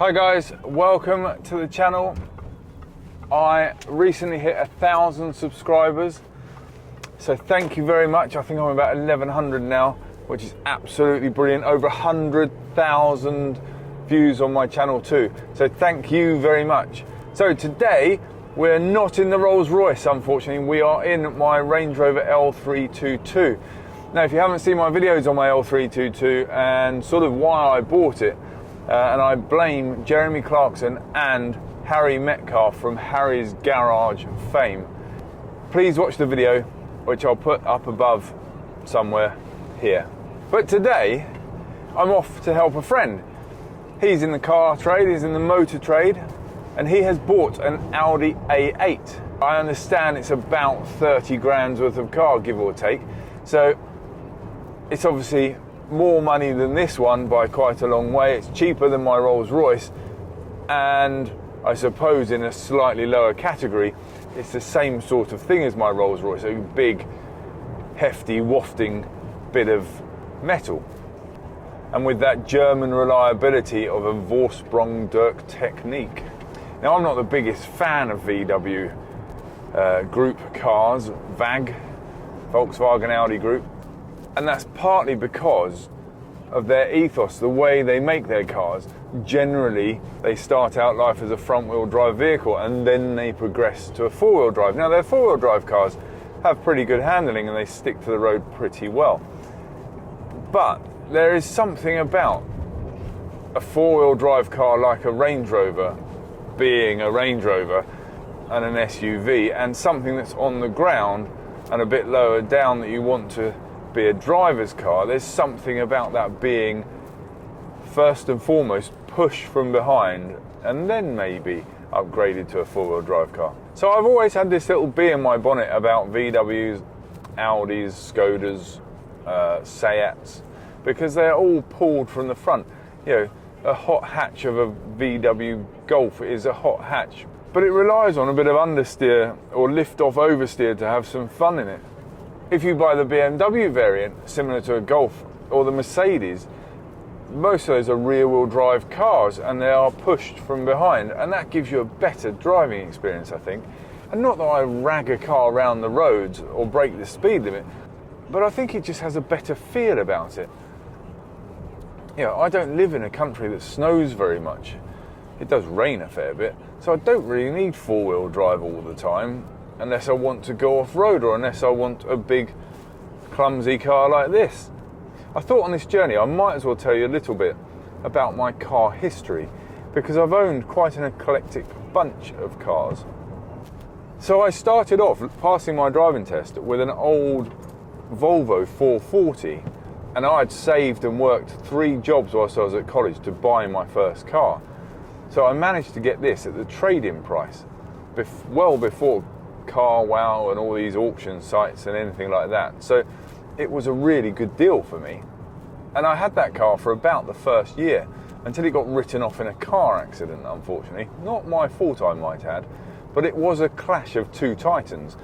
Hi guys, welcome to the channel. I recently hit 1,000 subscribers, so thank you very much. I think I'm about 1,100 now, which is absolutely brilliant. Over 100,000 views on my channel too, so thank you very much. So today we're not in the Rolls Royce, unfortunately. We are in my Range Rover L322. Now, if you haven't seen my videos on my L322 and sort of why I bought it, and I blame Jeremy Clarkson and Harry Metcalf from Harry's Garage fame, please watch the video, which I'll put up above somewhere here. But today I'm off to help a friend. He's in the car trade, he's in the motor trade, and he has bought an Audi A8. I understand it's about 30 grand's worth of car, give or take, so it's obviously more money than this one by quite a long way. It's cheaper than my Rolls Royce, and I suppose in a slightly lower category it's the same sort of thing as my Rolls Royce, a big hefty wafting bit of metal, and with that German reliability of a Vorsprung durch Technik. Now, I'm not the biggest fan of VW group cars, VAG, Volkswagen Audi group, and that's partly because of their ethos, the way they make their cars. Generally, they start out life as a front-wheel drive vehicle and then they progress to a four-wheel drive. Now, their four-wheel drive cars have pretty good handling and they stick to the road pretty well. But there is something about a four-wheel drive car like a Range Rover being a Range Rover and an SUV, and something that's on the ground and a bit lower down that you want to be a driver's car. There's something about that being first and foremost pushed from behind and then maybe upgraded to a four-wheel drive car. So I've always had this little bee in my bonnet about VWs, Audis, Skodas, Seats, because they're all pulled from the front. You know, a hot hatch of a VW Golf is a hot hatch, but it relies on a bit of understeer or lift-off oversteer to have some fun in it. If you buy the BMW variant, similar to a Golf, or the Mercedes, most of those are rear-wheel drive cars and they are pushed from behind, and that gives you a better driving experience, I think. And not that I rag a car around the roads or break the speed limit, but I think it just has a better feel about it. You know, I don't live in a country that snows very much. It does rain a fair bit, so I don't really need four-wheel drive all the time, unless I want to go off-road or unless I want a big, clumsy car like this. I thought on this journey I might as well tell you a little bit about my car history, because I've owned quite an eclectic bunch of cars. So I started off passing my driving test with an old Volvo 440, and I'd saved and worked 3 jobs whilst I was at college to buy my first car. So I managed to get this at the trade-in price, well before CarWow and all these auction sites and anything like that. So it was a really good deal for me. And I had that car for about the first year until it got written off in a car accident, unfortunately. Not my fault, I might add, but it was a clash of two titans.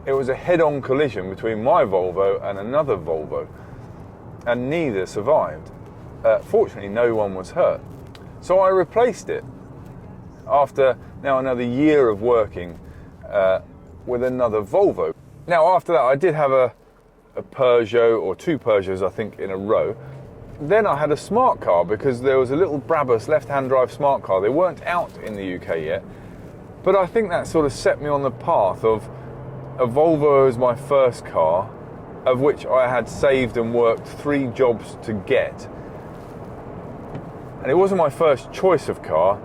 It was a head-on collision between my Volvo and another Volvo, and neither survived. Fortunately, no one was hurt. So I replaced it after now another year of working with another Volvo. Now, after that, I did have a Peugeot, or 2 Peugeots, I think, in a row. Then I had a smart car, because there was a little Brabus left-hand drive smart car. They weren't out in the UK yet, but I think that sort of set me on the path of a Volvo as my first car, of which I had saved and worked 3 jobs to get. And it wasn't my first choice of car,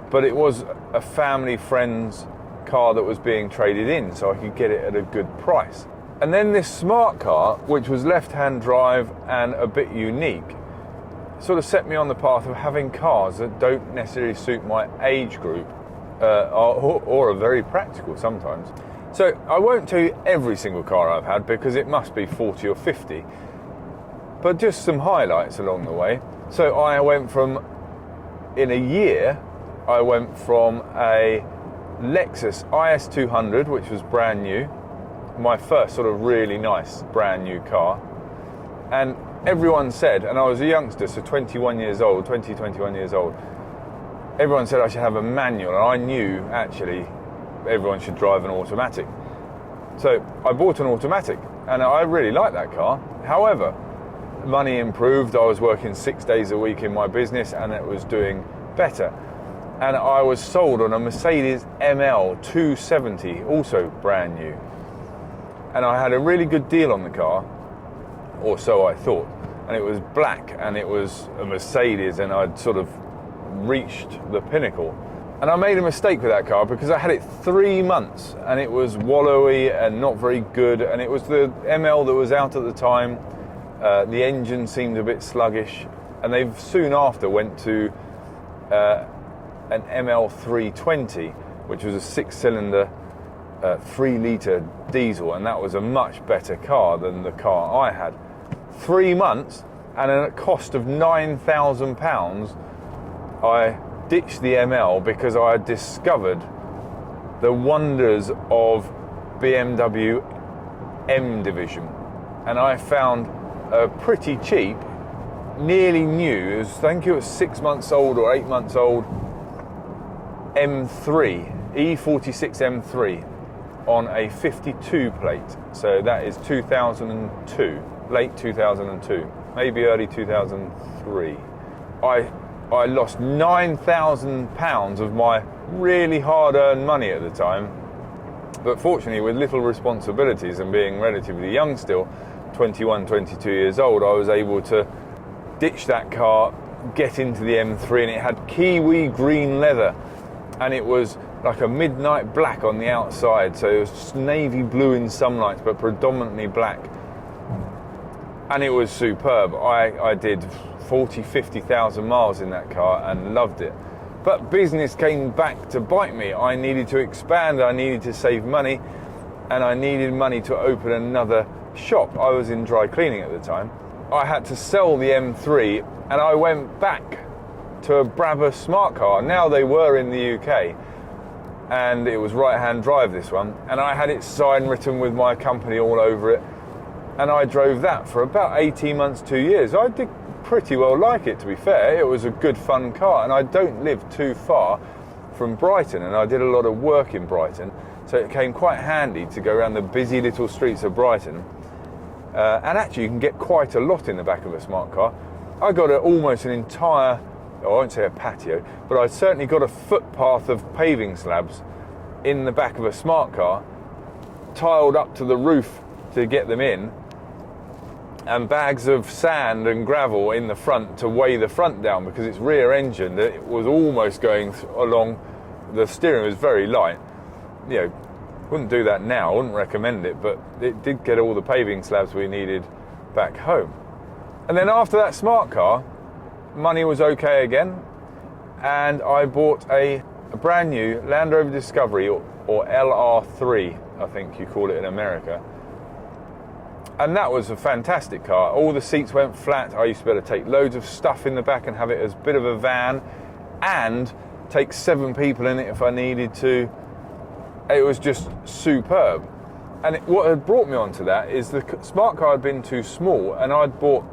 but it was a family friend's car that was being traded in, so I could get it at a good price. And then this smart car, which was left-hand drive and a bit unique, sort of set me on the path of having cars that don't necessarily suit my age group, or are very practical sometimes. So I won't tell you every single car I've had, because it must be 40 or 50, but just some highlights along the way. So I went from, in a year, I went from a Lexus IS200, which was brand new, my first sort of really nice brand new car, and everyone said, and I was a youngster, so 21 years old, everyone said I should have a manual, and I knew actually everyone should drive an automatic. So I bought an automatic, and I really liked that car. However, money improved. I was working 6 days a week in my business, and it was doing better. And I was sold on a Mercedes ML 270, also brand new. And I had a really good deal on the car, or so I thought. And it was black, and it was a Mercedes, and I'd sort of reached the pinnacle. And I made a mistake with that car because I had it 3 months, and it was wallowy and not very good. And it was the ML that was out at the time. The engine seemed a bit sluggish, and they soon after went to an ML 320, which was a 6-cylinder 3-litre diesel, and that was a much better car than the car I had. 3 months, and at a cost of £9,000, I ditched the ML because I had discovered the wonders of BMW M division, and I found a pretty cheap, nearly new, I think it was 6 months old or 8 months old, M3, E46 M3 on a 52 plate. So that is 2002, late 2002, maybe early 2003. I lost £9,000 of my really hard-earned money at the time, but fortunately, with little responsibilities and being relatively young still, 21, 22 years old, I was able to ditch that car, get into the M3, and it had kiwi green leather, and it was like a midnight black on the outside, so it was navy blue in some lights, but predominantly black. And it was superb. I did 40, 50,000 miles in that car and loved it. But business came back to bite me. I needed to expand, I needed to save money, and I needed money to open another shop. I was in dry cleaning at the time. I had to sell the M3, and I went back to a Brabus smart car. Now they were in the UK, and it was right-hand drive, this one, and I had its sign written with my company all over it, and I drove that for about 18 months, 2 years. I did pretty well like it, to be fair. It was a good fun car, and I don't live too far from Brighton, and I did a lot of work in Brighton, so it came quite handy to go around the busy little streets of Brighton. And actually you can get quite a lot in the back of a smart car. I got almost an entire, I won't say a patio, but I certainly got a footpath of paving slabs in the back of a smart car, tiled up to the roof to get them in, and bags of sand and gravel in the front to weigh the front down, because it's rear engine. It was almost going along, the steering was very light. You know, wouldn't do that now, I wouldn't recommend it, but it did get all the paving slabs we needed back home. And then after that smart car, money was okay again, and I bought a brand new Land Rover Discovery, or LR3, I think you call it in America. And that was a fantastic car. All the seats went flat. I used to be able to take loads of stuff in the back and have it as a bit of a van, and take 7 people in it if I needed to. It was just superb. And what had brought me onto that is the smart car had been too small, and I'd bought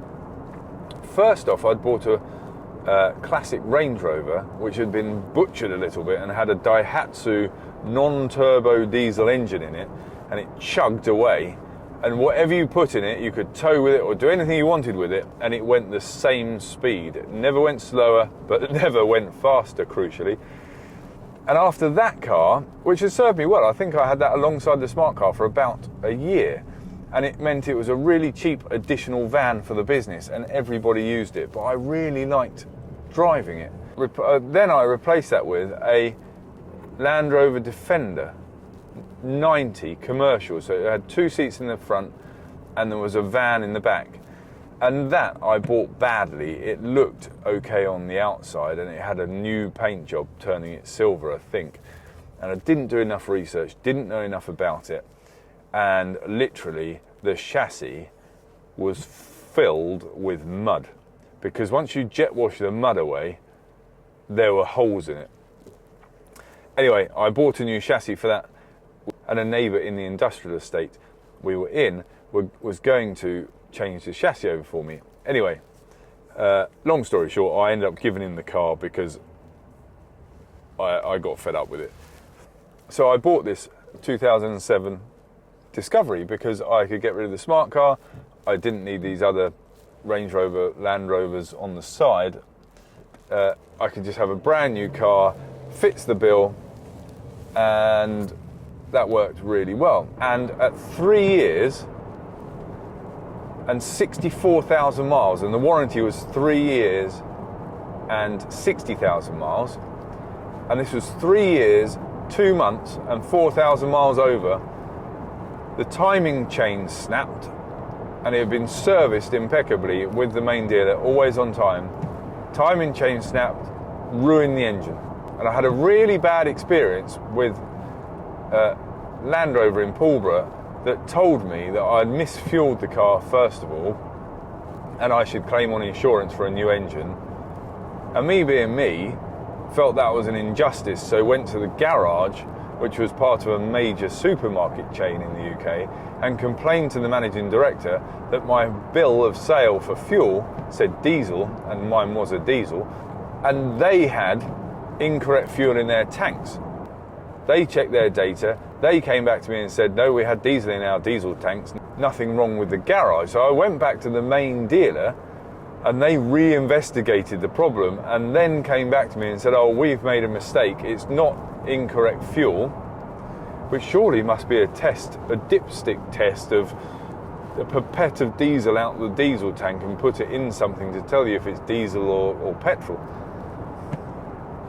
a classic Range Rover, which had been butchered a little bit and had a Daihatsu non-turbo diesel engine in it, and it chugged away. And whatever you put in it, you could tow with it or do anything you wanted with it, and it went the same speed. It never went slower, but it never went faster, crucially. And after that car, which has served me well, I think I had that alongside the smart car for about a year, and it meant it was a really cheap additional van for the business, and everybody used it, but I really liked driving it. Then I replaced that with a Land Rover Defender 90 commercial, so it had 2 seats in the front and there was a van in the back, and that I bought badly. It looked okay on the outside, and it had a new paint job turning it silver, I think, and I didn't do enough research, didn't know enough about it, and literally the chassis was filled with mud, because once you jet wash the mud away, there were holes in it. Anyway, I bought a new chassis for that, and a neighbour in the industrial estate we were in was going to change the chassis over for me. Anyway, long story short, I ended up giving him the car because I got fed up with it. So I bought this 2007 Discovery because I could get rid of the smart car. I didn't need these other Range Rover, Land Rovers on the side. I could just have a brand new car, fits the bill, and that worked really well. And at 3 years and 64,000 miles, and the warranty was 3 years and 60,000 miles, and this was 3 years, 2 months, and 4,000 miles over, the timing chain snapped, and it had been serviced impeccably with the main dealer, always on time. Timing chain snapped, ruined the engine. And I had a really bad experience with Land Rover in Pulborough that told me that I'd misfueled the car first of all, and I should claim on insurance for a new engine. And me being me, felt that was an injustice, so went to the garage, which was part of a major supermarket chain in the UK, and complained to the managing director that my bill of sale for fuel said diesel, and mine was a diesel, and they had incorrect fuel in their tanks. They checked their data, they came back to me and said, no, we had diesel in our diesel tanks, nothing wrong with the garage. So I went back to the main dealer, and they re-investigated the problem, and then came back to me and said, oh, we've made a mistake, it's not incorrect fuel, which surely must be a test, a dipstick test of a pipette of diesel out the diesel tank and put it in something to tell you if it's diesel or petrol.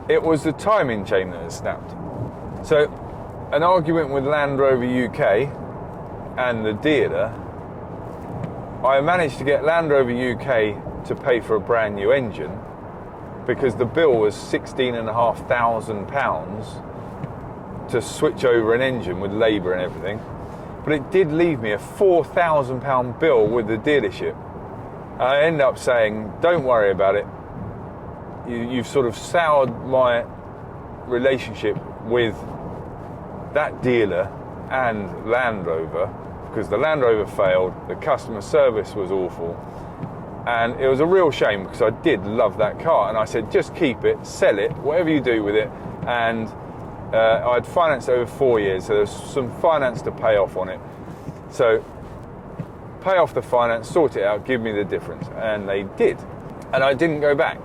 It was the timing chain that had snapped. So an argument with Land Rover UK and the dealer, I managed to get Land Rover UK to pay for a brand new engine because the bill was £16,500 to switch over an engine with labour and everything. But it did leave me a £4,000 bill with the dealership. I ended up saying, don't worry about it. You've sort of soured my relationship with that dealer and Land Rover, because the Land Rover failed, the customer service was awful, and it was a real shame because I did love that car, and I said, just keep it, sell it, whatever you do with it. And I'd financed over 4 years, so there's some finance to pay off on it. So pay off the finance, sort it out, give me the difference. And they did, and I didn't go back.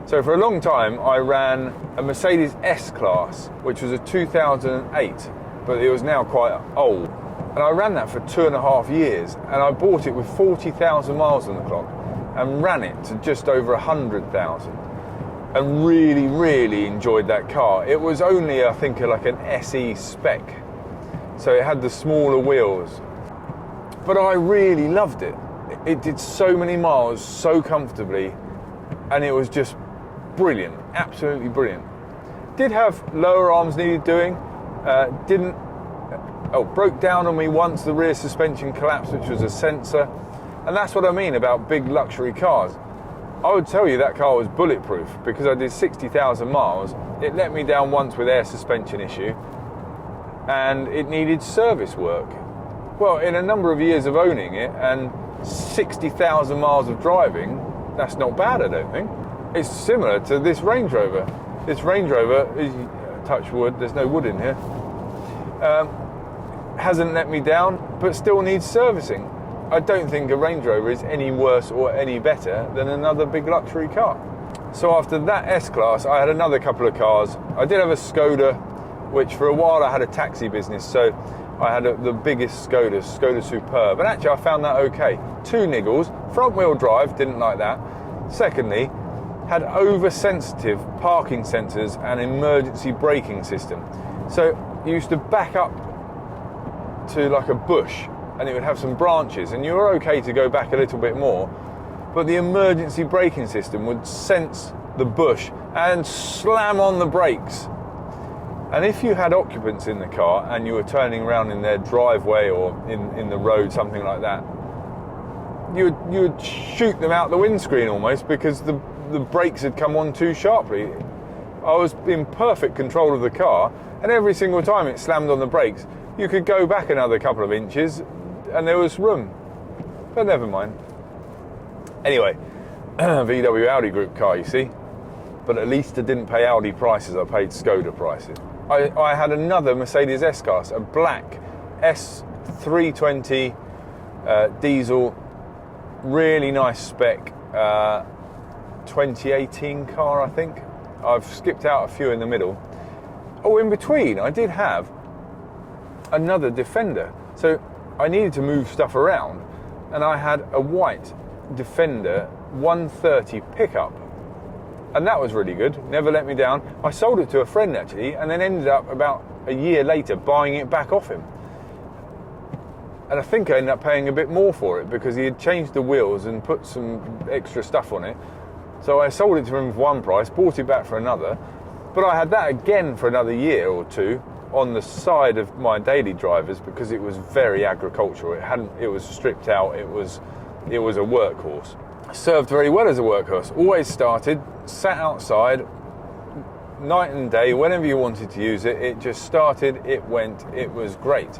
So for a long time I ran a Mercedes S-Class, which was a 2008, but it was now quite old. And I ran that for 2.5 years, and I bought it with 40,000 miles on the clock and ran it to just over 100,000, and really, really enjoyed that car. It was only, I think, like an SE spec, so it had the smaller wheels, but I really loved it. It did so many miles so comfortably, and it was just brilliant, absolutely brilliant. Did have lower arms needed doing, broke down on me once, the rear suspension collapsed, which was a sensor. And that's what I mean about big luxury cars. I would tell you that car was bulletproof because I did 60,000 miles. It let me down once with air suspension issue, and it needed service work. Well, in a number of years of owning it and 60,000 miles of driving, that's not bad, I don't think. It's similar to this Range Rover. This Range Rover is, touch wood, there's no wood in here, hasn't let me down, but still needs servicing. I don't think a Range Rover is any worse or any better than another big luxury car. So after that S-Class, I had another couple of cars. I did have a Skoda, which for a while I had a taxi business, so I had the biggest Skoda Superb, and actually I found that okay. 2 niggles, front wheel drive, didn't like that. Secondly, had oversensitive parking sensors and emergency braking system. So you used to back up to like a bush and it would have some branches, and you were okay to go back a little bit more, but the emergency braking system would sense the bush and slam on the brakes. And if you had occupants in the car and you were turning around in their driveway or in the road, something like that, you would shoot them out the windscreen almost because the brakes had come on too sharply. I was in perfect control of the car, and every single time it slammed on the brakes, you could go back another couple of inches and there was room. But never mind. Anyway, VW Audi Group car, you see. but at least I didn't pay Audi prices, I paid Skoda prices. I had another Mercedes S-Class, a black S320 diesel, really nice spec, 2018 car, I think. I've skipped out a few in the middle. Oh, in between, I did have another Defender. So I needed to move stuff around, and I had a white Defender 130 pickup. And that was really good, never let me down. I sold it to a friend actually, and then ended up about a year later buying it back off him. And I think I ended up paying a bit more for it because he had changed the wheels and put some extra stuff on it. So I sold it to him for one price, bought it back for another. But I had that again for another year or two on the side of my daily drivers because it was very agricultural. It was stripped out, it was a workhorse. Served very well as a workhorse. Always started, sat outside, night and day, whenever you wanted to use it. It just started, it went, it was great.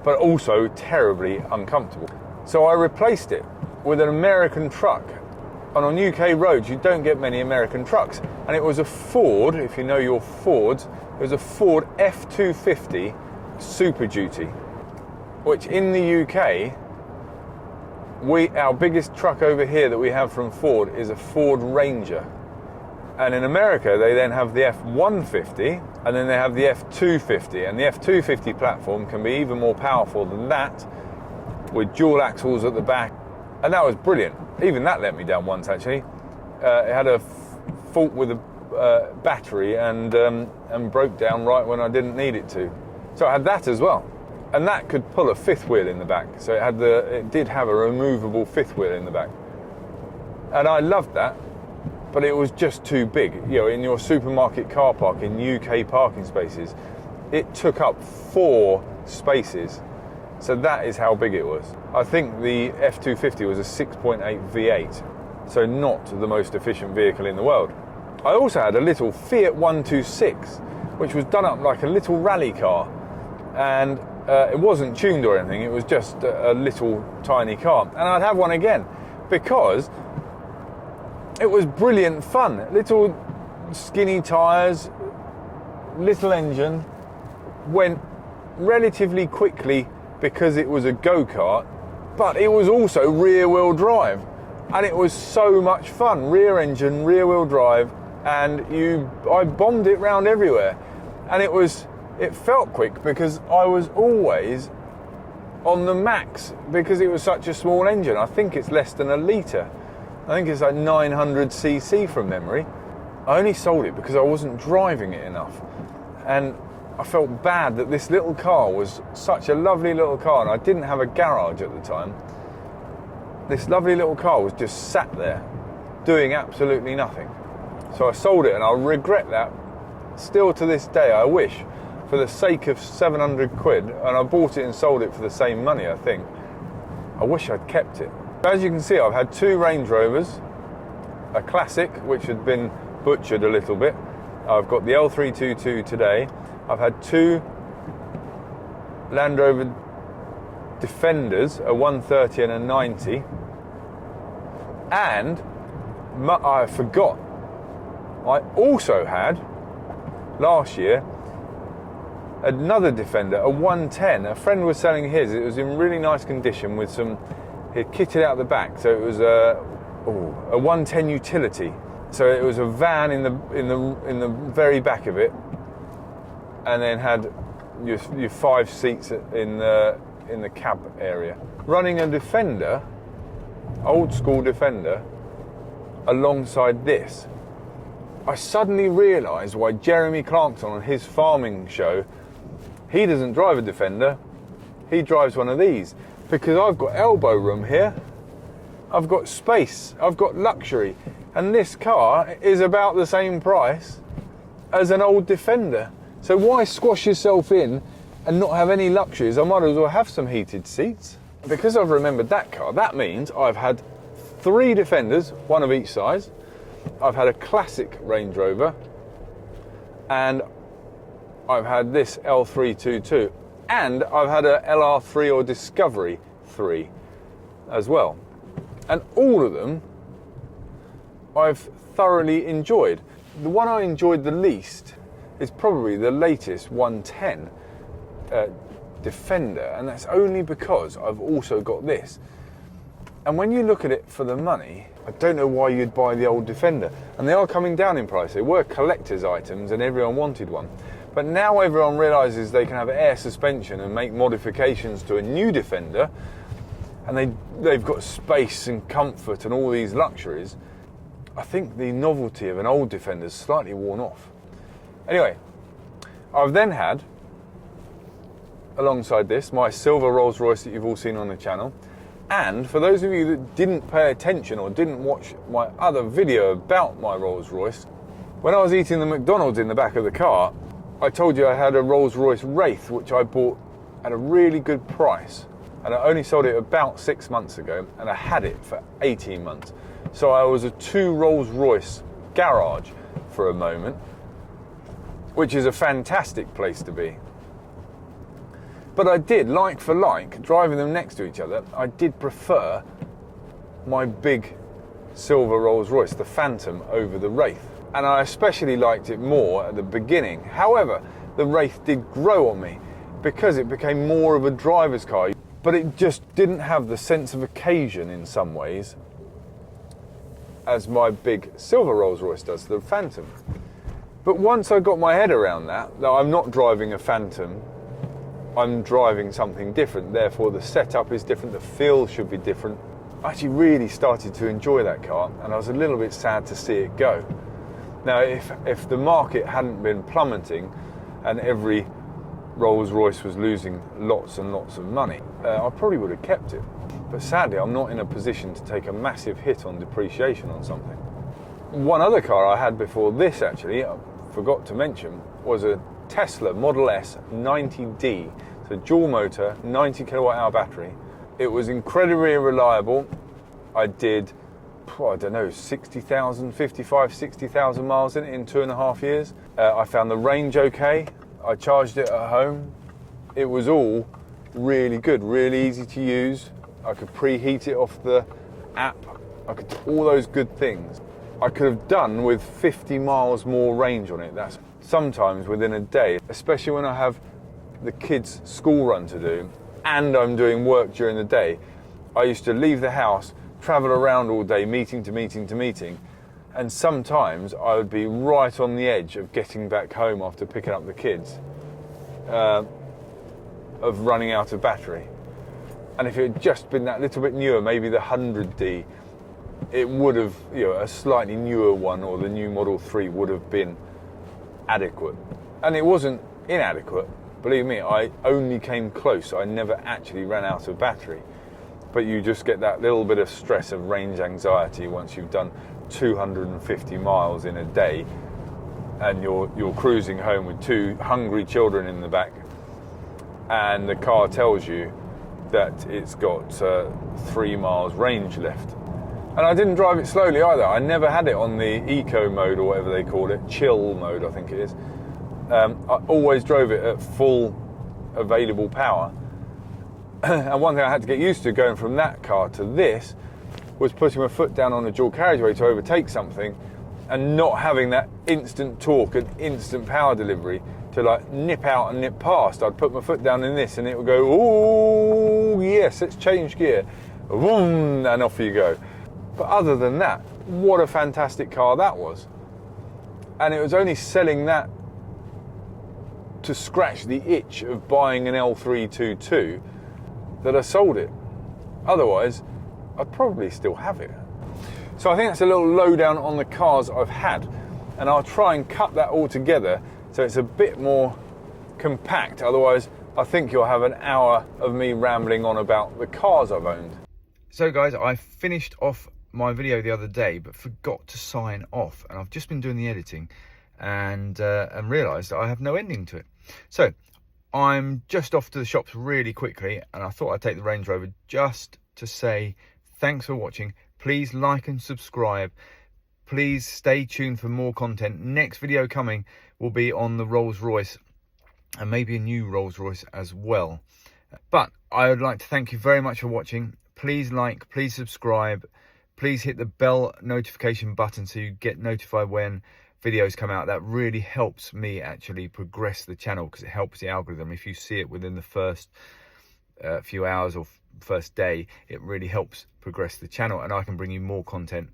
But also terribly uncomfortable. So I replaced it with an American truck. And on UK roads, you don't get many American trucks. And it was a Ford, if you know your Fords, it was a Ford F250 Super Duty, which in the UK, our biggest truck over here that we have from Ford is a Ford Ranger. And in America, they then have the F150, and then they have the F250. And the F250 platform can be even more powerful than that, with dual axles at the back. And that was brilliant. Even that let me down once, actually. It had a fault with a battery and broke down right when I didn't need it to. So I had that as well. And that could pull a fifth wheel in the back. So it did have a removable fifth wheel in the back. And I loved that, but it was just too big. You know, in your supermarket car park, in UK parking spaces, it took up 4 spaces. So that is how big it was. I think the F250 was a 6.8 V8, so not the most efficient vehicle in the world. I also had a little Fiat 126, which was done up like a little rally car. And it wasn't tuned or anything, it was just a little tiny car. And I'd have one again, because it was brilliant fun. Little skinny tyres, little engine, went relatively quickly because it was a go-kart, but it was also rear-wheel drive. And it was so much fun, rear engine, rear-wheel drive, and I bombed it round everywhere. And it felt quick because I was always on the max because it was such a small engine. I think it's less than a litre. I think it's like 900cc from memory. I only sold it because I wasn't driving it enough. And I felt bad that this little car was such a lovely little car, and I didn't have a garage at the time. This lovely little car was just sat there doing absolutely nothing. So I sold it, and I regret that still to this day. I wish, for the sake of 700 quid, and I bought it and sold it for the same money, I think. I wish I'd kept it. As you can see, I've had 2 Range Rovers, a Classic, which had been butchered a little bit. I've got the L322 today. I've had 2 Land Rover Defenders, a 130 and a 90. And I forgot, I also had, last year, another Defender, a 110. A friend was selling his. It was in really nice condition with some, he'd kitted out the back, so it was a 110 utility. So it was a van in the very back of it, and then had your 5 seats in the cab area. Running a Defender, old school Defender, alongside this, I suddenly realised why Jeremy Clarkson on his farming show, he doesn't drive a Defender, he drives one of these. Because I've got elbow room here, I've got space, I've got luxury, and this car is about the same price as an old Defender. So why squash yourself in and not have any luxuries? I might as well have some heated seats. Because I've remembered that car, that means I've had 3 Defenders, one of each size. I've had a Classic Range Rover, and I've had this L322, and I've had a LR3 or Discovery 3 as well. And all of them I've thoroughly enjoyed. The one I enjoyed the least is probably the latest 110 Defender, and that's only because I've also got this. And when you look at it for the money, I don't know why you'd buy the old Defender. And they are coming down in price. They were collector's items and everyone wanted one. But now everyone realises they can have air suspension and make modifications to a new Defender, and they've got space and comfort and all these luxuries. I think the novelty of an old Defender's slightly worn off. Anyway, I've then had, alongside this, my silver Rolls Royce that you've all seen on the channel. And for those of you that didn't pay attention or didn't watch my other video about my Rolls Royce, when I was eating the McDonald's in the back of the car, I told you I had a Rolls Royce Wraith, which I bought at a really good price. And I only sold it about 6 months ago, and I had it for 18 months. So I was a 2 Rolls Royce garage for a moment, which is a fantastic place to be. But I did, like for like, driving them next to each other, I did prefer my big silver Rolls Royce, the Phantom, over the Wraith. And I especially liked it more at the beginning. However, the Wraith did grow on me because it became more of a driver's car. But it just didn't have the sense of occasion in some ways as my big silver Rolls Royce does, the Phantom. But once I got my head around that I'm not driving a Phantom, I'm driving something different, therefore the setup is different, the feel should be different. I actually really started to enjoy that car, and I was a little bit sad to see it go. Now, if the market hadn't been plummeting and every Rolls Royce was losing lots and lots of money, I probably would have kept it. But sadly, I'm not in a position to take a massive hit on depreciation on something. One other car I had before this, actually, I forgot to mention, was a Tesla Model S 90D. It's a dual motor, 90 kilowatt hour battery. It was incredibly reliable. I did, I don't know, 60,000 miles in it in 2.5 years. I found the range okay. I charged it at home. It was all really good, really easy to use. I could preheat it off the app. I could do all those good things. I could have done with 50 miles more range on it. That's sometimes within a day, especially when I have the kids' school run to do and I'm doing work during the day. I used to leave the house, travel around all day, meeting to meeting to meeting, and sometimes I would be right on the edge of getting back home after picking up the kids, of running out of battery. And if it had just been that little bit newer, maybe the 100D, it would have, a slightly newer one or the new Model 3 would have been adequate. And it wasn't inadequate. Believe me, I only came close. I never actually ran out of battery. But you just get that little bit of stress of range anxiety once you've done 250 miles in a day and you're cruising home with 2 hungry children in the back, and the car tells you that it's got 3 miles range left. And I didn't drive it slowly either. I never had it on the eco mode or whatever they call it, chill mode I think it is. I always drove it at full available power. And one thing I had to get used to going from that car to this was putting my foot down on a dual carriageway to overtake something and not having that instant torque and instant power delivery to like nip out and nip past. I'd put my foot down in this and it would go, oh yes, let's change gear, boom, and off you go. But other than that, what a fantastic car that was. And it was only selling that to scratch the itch of buying an L322 that I sold it. Otherwise, I'd probably still have it. So I think that's a little lowdown on the cars I've had, and I'll try and cut that all together so it's a bit more compact. Otherwise, I think you'll have an hour of me rambling on about the cars I've owned. So guys, I finished off my video the other day but forgot to sign off, and I've just been doing the editing and realised that I have no ending to it. So I'm just off to the shops really quickly, and I thought I'd take the Range Rover just to say thanks for watching. Please like and subscribe. Please stay tuned for more content. Next video coming will be on the Rolls Royce, and maybe a new Rolls Royce as well. But I would like to thank you very much for watching. Please like, please subscribe, Please hit the bell notification button so you get notified when videos come out. That really helps me actually progress the channel, because it helps the algorithm. If you see it within the first few hours or first day, it really helps progress the channel, and I can bring you more content.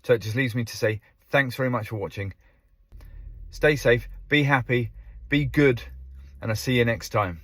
So it just leaves me to say thanks very much for watching. Stay safe, be happy, be good, and I'll see you next time.